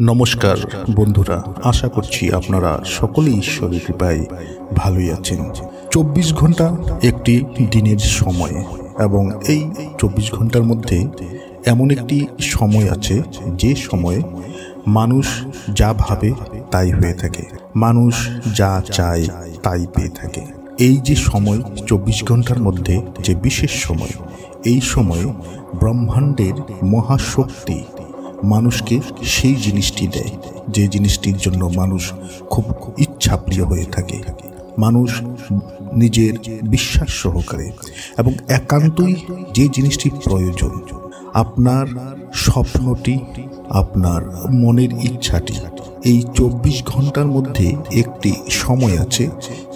নমস্কার বন্ধুরা, আশা করছি আপনারা সকলেই ঈশ্বরের কৃপায় ভালোই আছেন। 24 ঘন্টা একটি দিনের সময় এবং এই 24 ঘন্টার মধ্যে এমন একটি সময় আছে যে সময়ে মানুষ যা ভাবে তাই হয়ে থাকে, মানুষ যা চায় তাই পেয়ে থাকে। এই যে সময় 24 ঘন্টার মধ্যে যে বিশেষ সময়, এই সময়ে ব্রহ্মাণ্ডের মহাশক্তি মানুষকে সেই জিনিসটি দেয় যে জিনিসটির জন্য মানুষ খুব ইচ্ছাপ্রিয় হয়ে থাকে। মানুষ নিজের বিশ্বাস সহকারে এবং একান্তই যে জিনিসটি প্রয়োজন, আপনার স্বপ্নটি, আপনার মনের ইচ্ছাটি, এই 24 ঘন্টার মধ্যে একটি সময় আছে।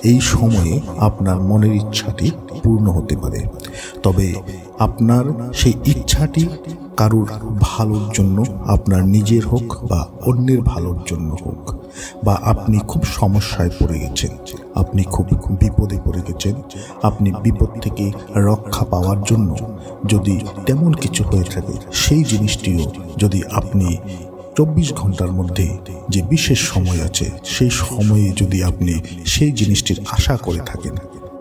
এই সময়ে আপনার মনের ইচ্ছাটি পূর্ণ হতে পারে। তবে আপনার সেই ইচ্ছাটি কারুর ভালোর জন্য, আপনার নিজের হোক বা অন্যের ভালোর জন্য হোক, বা আপনি খুব সমস্যায় পড়ে গেছেন, আপনি খুব বিপদে পড়ে গেছেন, আপনি বিপদ থেকে রক্ষা পাওয়ার জন্য যদি তেমন কিছু হয়ে থাকে, সেই জিনিসটিও যদি আপনি 24 ঘন্টার মধ্যে যে বিশেষ সময় আছে, সেই সময়ে যদি আপনি সেই জিনিসটির আশা করে থাকেন,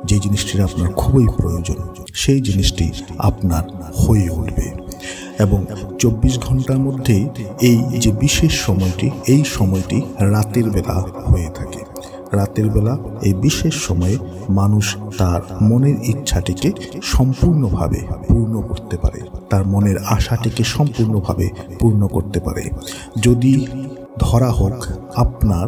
যে জিনিসটির আপনার খুবই প্রয়োজন, সেই জিনিসটি আপনার হয়ে উঠবে। এবং 24 ঘন্টার মধ্যে এই যে বিশেষ সময়টি, এই সময়টি রাতের বেলা হয়ে থাকে। রাতের বেলা এই বিশেষ সময়ে মানুষ তার মনের ইচ্ছাটিকে সম্পূর্ণভাবে পূর্ণ করতে পারে, তার মনের আশাটিকে সম্পূর্ণভাবে পূর্ণ করতে পারে। যদি ধরা হোক আপনার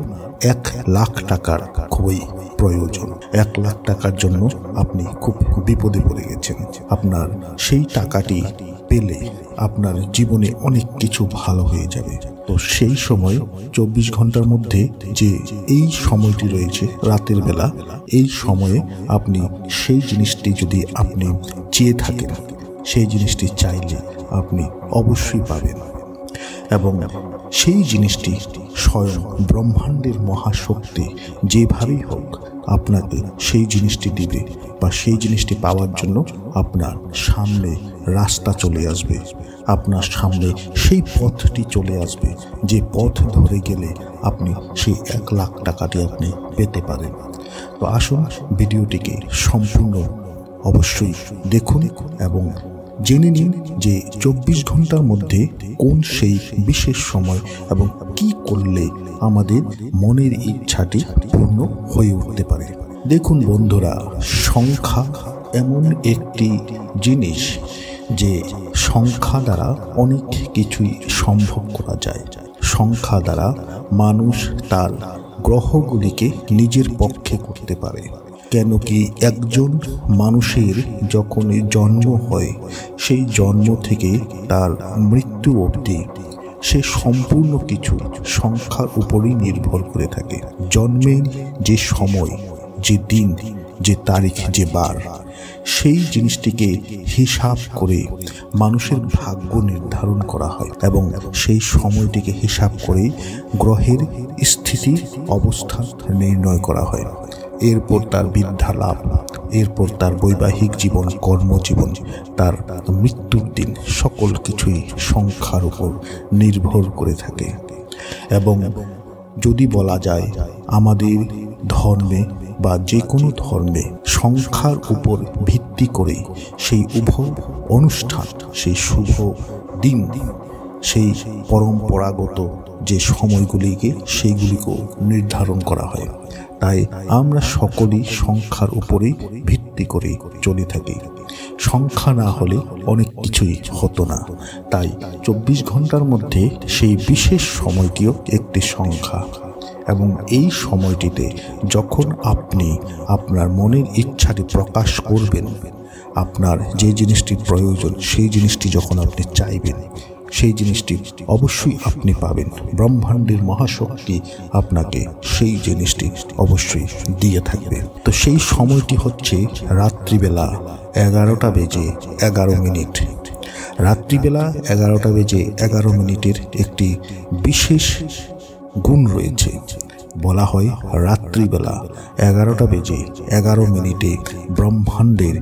1 লাখ টাকার খুবই প্রয়োজন, 1 লাখ টাকার জন্য আপনি খুব বিপদে পড়ে গেছেন, আপনার সেই টাকাটি পেলে আপনার জীবনে অনেক কিছু ভালো হয়ে যাবে। তো সেই সময় 24 ঘন্টার মধ্যে যে এই সময়টি রয়েছে রাতের বেলা, এই সময়ে আপনি সেই জিনিসটি যদি আপনি চেয়ে থাকেন, সেই জিনিসটি চাইলে আপনি অবশ্যই পাবেন। এবং সেই জিনিসটি স্বয়ং ব্রহ্মাণ্ডের মহাশক্তি যেভাবেই হোক আপনাকে সেই জিনিসটি দিবে, বা সেই জিনিসটি পাওয়ার জন্য আপনার সামনে রাস্তা চলে আসবে, আপনার সামনে সেই পথটি চলে আসবে, যে পথ ধরে গেলে আপনি সেই 1 লাখ টাকাটি আপনি পেতে পারেন। তো আসুন ভিডিওটিকে সম্পূর্ণ অবশ্যই দেখুন এবং জেনে নিন যে 24 ঘন্টার মধ্যে কোন সেই বিশেষ সময় এবং কি করলে আমাদের মনের ইচ্ছাটি পূর্ণ হয়ে উঠতে পারে। দেখুন বন্ধুরা, সংখ্যা এমন একটি জিনিস যে সংখ্যা দ্বারা অনেক কিছুই সম্ভব করা যায়। সংখ্যা দ্বারা মানুষ তার গ্রহগুলিকে নিজের পক্ষে করতে পারে। কেন কি একজন মানুষের যখন জন্ম হয়, সেই জন্ম থেকে তার মৃত্যু অবধি সে সম্পূর্ণ কিছু সংখ্যার উপরই নির্ভর করে থাকে। জন্মের যে সময়, যে দিন, যে তারিখ, যে বার, সেই জিনিসটিকে হিসাব করে মানুষের ভাগ্য নির্ধারণ করা হয় এবং সেই সময়টিকে হিসাব করে গ্রহের স্থিতি অবস্থা নির্ণয় করা হয়। এরপর তার বিদ্যা লাভ, এরপর তার বৈবাহিক জীবন, কর্মজীবন, তার মৃত্যুর দিন, সকল কিছুই সংখ্যার উপর নির্ভর করে থাকে। এবং যদি বলা যায় আমাদের ধর্মে বা যে কোনো ধর্মে সংখ্যার উপর ভিত্তি করে সেই উভয় অনুষ্ঠান, সেই শুভ দিন, সেই পরম্পরাগত যে সময়গুলিকে, সেইগুলিকেও নির্ধারণ করা হয়। তাই আমরা সকলেই সংখ্যার উপরেই ভিত্তি করে চলে থাকি। সংখ্যা না হলে অনেক কিছুই হতো না। তাই 24 ঘন্টার মধ্যে সেই বিশেষ সময়টিও একটি সংখ্যা। এবং এই সময়টিতে যখন আপনি আপনার মনের ইচ্ছাটি প্রকাশ করবেন, আপনার যে জিনিসটি প্রয়োজন, সেই জিনিসটি যখন আপনি চাইবেন, সেই জিনিসটি অবশ্যই আপনি পাবেন। ব্রহ্মাণ্ডের মহাশক্তি আপনাকে সেই জিনিসটি অবশ্যই দিয়ে থাকবে। তো সেই সময়টি হচ্ছে রাত্রিবেলা 11টা বেজে 11 মিনিট। রাত্রিবেলা 11টা বেজে 11 মিনিটের একটি বিশেষ গুণ রয়েছে, বলা হয় রাত্রিবেলা 11টা বেজে 11 মিনিটে ব্রহ্মাণ্ডের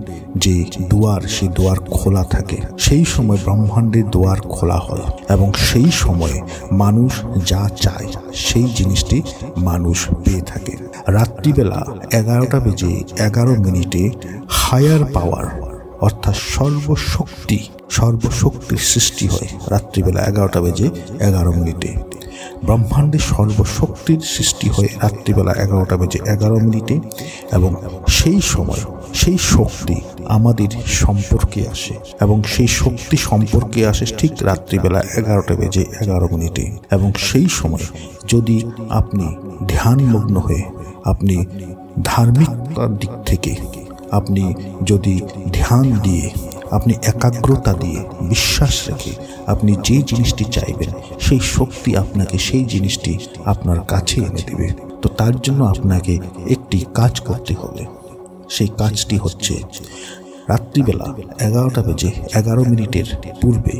যে দুয়ার, সেই দুয়ার খোলা থাকে। সেই সময় ব্রহ্মাণ্ডের দুয়ার খোলা হয় এবং সেই সময় মানুষ যা চায় সেই জিনিসটি মানুষ পেয়ে থাকে। রাত্রিবেলা 11টা বেজে 11 মিনিটে হায়ার পাওয়ার অর্থাৎ সর্বশক্তির সৃষ্টি হয়। রাত্রিবেলা 11টা বেজে 11 মিনিটে ব্রহ্মাণ্ডের সর্বশক্তির সৃষ্টি হয় রাত্রিবেলা 11টা বেজে 11 মিনিটে এবং সেই সময় সেই শক্তি আমাদের সম্পর্কে আসে এবং সেই শক্তি সম্পর্কে আসে ঠিক রাত্রিবেলা 11টা বেজে 11 মিনিটে। এবং সেই সময় যদি আপনি ধ্যানমগ্ন হয়ে, আপনি ধার্মিকতার দিক থেকে আপনি যদি ধ্যান দিয়ে, আপনি একাগ্রতা দিয়ে, বিশ্বাস রেখে আপনি যে জিনিসটি চাইবেন, সেই শক্তি আপনাকে সেই জিনিসটি আপনার কাছে এনে দেবে। তো তার জন্য আপনাকে একটি কাজ করতে হবে। সেই কাজটি হচ্ছে রাত্রিবেলা 11টা বেজে 11 মিনিটের পূর্বে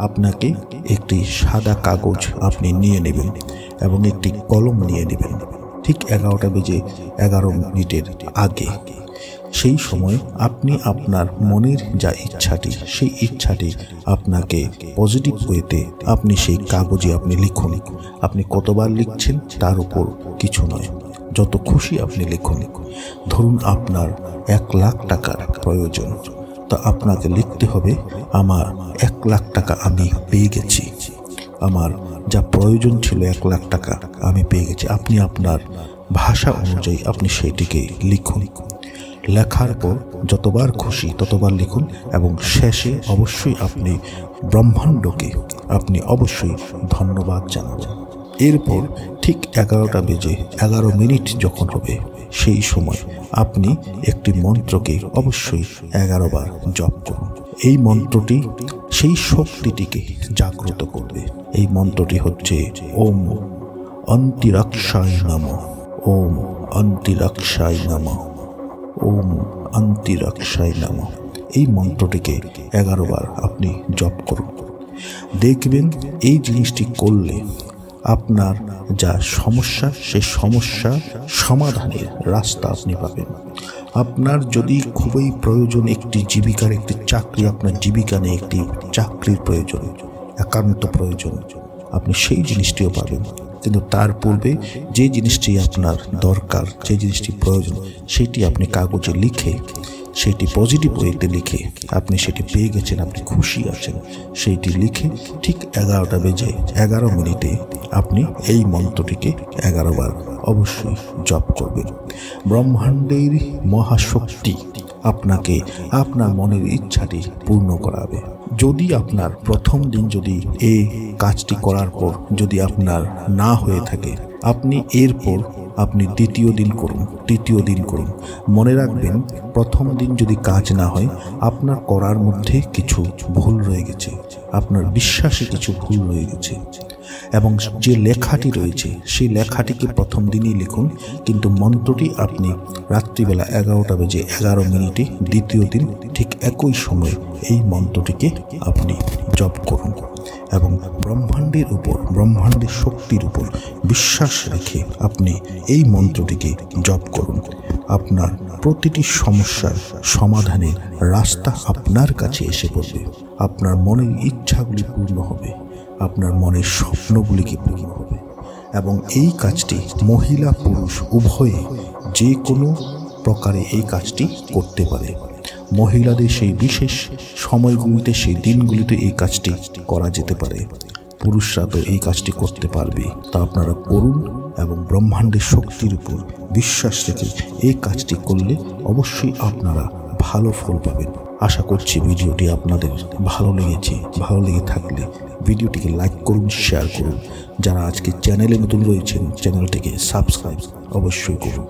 আপনাকে একটি সাদা কাগজ আপনি নিয়ে নেবেন এবং একটি কলম নিয়ে নেবেন। ঠিক 11টা বেজে 11 মিনিটের আগে সেই সময় আপনি আপনার মনের যা ইচ্ছাটি, সেই ইচ্ছাটি আপনাকে পজিটিভ ওয়েতে আপনি সেই কাগজে আপনি লিখুন। আপনি কতবার লিখছেন তার উপর কিছু নয়, যত খুশি আপনি লিখুন। ধরুন আপনার 1 লাখ টাকার প্রয়োজন, তো আপনাকে লিখতে হবে আমার 1 লাখ টাকা আমি পেয়ে গেছি, আমার যা প্রয়োজন ছিল 1 লাখ টাকা আমি পেয়ে গেছি। আপনি আপনার ভাষা অনুযায়ী আপনি সেইটিকে লিখুন। লেখার পর যতবার খুশি ততবার লিখুন এবং শেষে অবশ্যই আপনি ব্রহ্মাণ্ডকে আপনি অবশ্যই ধন্যবাদ জানাবেন। এরপর ঠিক 11টা বেজে 11 মিনিট যখন হবে সেই সময় আপনি একটি মন্ত্রকে অবশ্যই 11 বার জপ করুন। এই মন্ত্রটি সেই শক্তিটিকে জাগ্রত করবে। এই মন্ত্রটি হচ্ছে ওম অন্তিরক্ষায় নমঃ, ওম অন্তিরক্ষায় নমঃ, ওম অন্তিরক্ষায় নমঃ। এই মন্ত্রটিকে 11 বার আপনি জপ করুন। দেখবেন এই জিনিসটি করলে আপনার যা সমস্যা, সেই সমস্যা সমাধানের রাস্তা আপনি পাবেন। আপনার যদি খুবই প্রয়োজন একটি জীবিকার, একটি চাকরি, আপনার জীবিকা নিয়ে একটি চাকরির প্রয়োজন, একান্ত প্রয়োজন, আপনি সেই জিনিসটিও পাবেন। কিন্তু তার পূর্বে যে জিনিসটি আপনার দরকার, যে জিনিসটি প্রয়োজন, সেটি আপনি কাগজে লিখে, সেটি পজিটিভ ওয়েতে লিখে আপনি সেটি পেয়ে গেছেন, আপনি খুশি আছেন, সেইটি লিখে ঠিক 11টা বেজে 11 মিনিটে আপনি এই মন্ত্রটিকে 11 বার অবশ্যই জপ করবেন। ব্রহ্মাণ্ডের মহাশক্তি আপনাকে আপনার মনের ইচ্ছাটি পূর্ণ করাবে। যদি আপনার প্রথম দিন যদি এই কাজটি করার পর যদি আপনার না হয়ে থাকে, আপনি এরপর আপনি দ্বিতীয় দিন করুন, তৃতীয় দিন করুন। মনে রাখবেন, প্রথম দিন যদি কাজ না হয়, আপনার করার মধ্যে কিছু ভুল রয়ে গেছে, আপনার বিশ্বাসে কিছু ভুল রয়ে গেছে এবং যে লেখাটি রয়েছে সেই লেখাটিকে প্রথম দিনই লিখুন, কিন্তু মন্ত্রটি আপনি রাত্রিবেলা 11টা বেজে 11 মিনিটে দ্বিতীয় দিন ঠিক একই সময়ে এই মন্ত্রটিকে আপনি জপ করুন এবং ব্রহ্মাণ্ডের উপর, ব্রহ্মাণ্ডের শক্তির উপর বিশ্বাস রেখে আপনি এই মন্ত্রটিকে জপ করুন। আপনার প্রতিটি সমস্যার সমাধানের রাস্তা আপনার কাছে এসে পড়বে। আপনার মনের ইচ্ছাগুলি পূর্ণ হবে, আপনার মনের স্বপ্নগুলিকে পূর্ণ হবে এবং এই কাজটি মহিলা পুরুষ উভয়ে যে কোনো প্রকারে এই কাজটি করতে পারে। মহিলাদের সেই বিশেষ সময়গুলিতে, সেই দিনগুলিতে এই কাজটি করা যেতে পারে, পুরুষরা তো এই কাজটি করতে পারবে। তা আপনারা করুন এবং ব্রহ্মাণ্ডের শক্তির উপর বিশ্বাস রেখে এই কাজটি করলে অবশ্যই আপনারা ভালো ফল পাবেন। আশা করছি ভিডিওটি আপনাদের ভালো লেগেছে। ভালো লেগে থাকলে ভিডিওটিকে লাইক করুন, শেয়ার করুন। যারা আজকে চ্যানেলে নতুন রয়েছেন, চ্যানেলটিকে সাবস্ক্রাইব অবশ্যই করুন।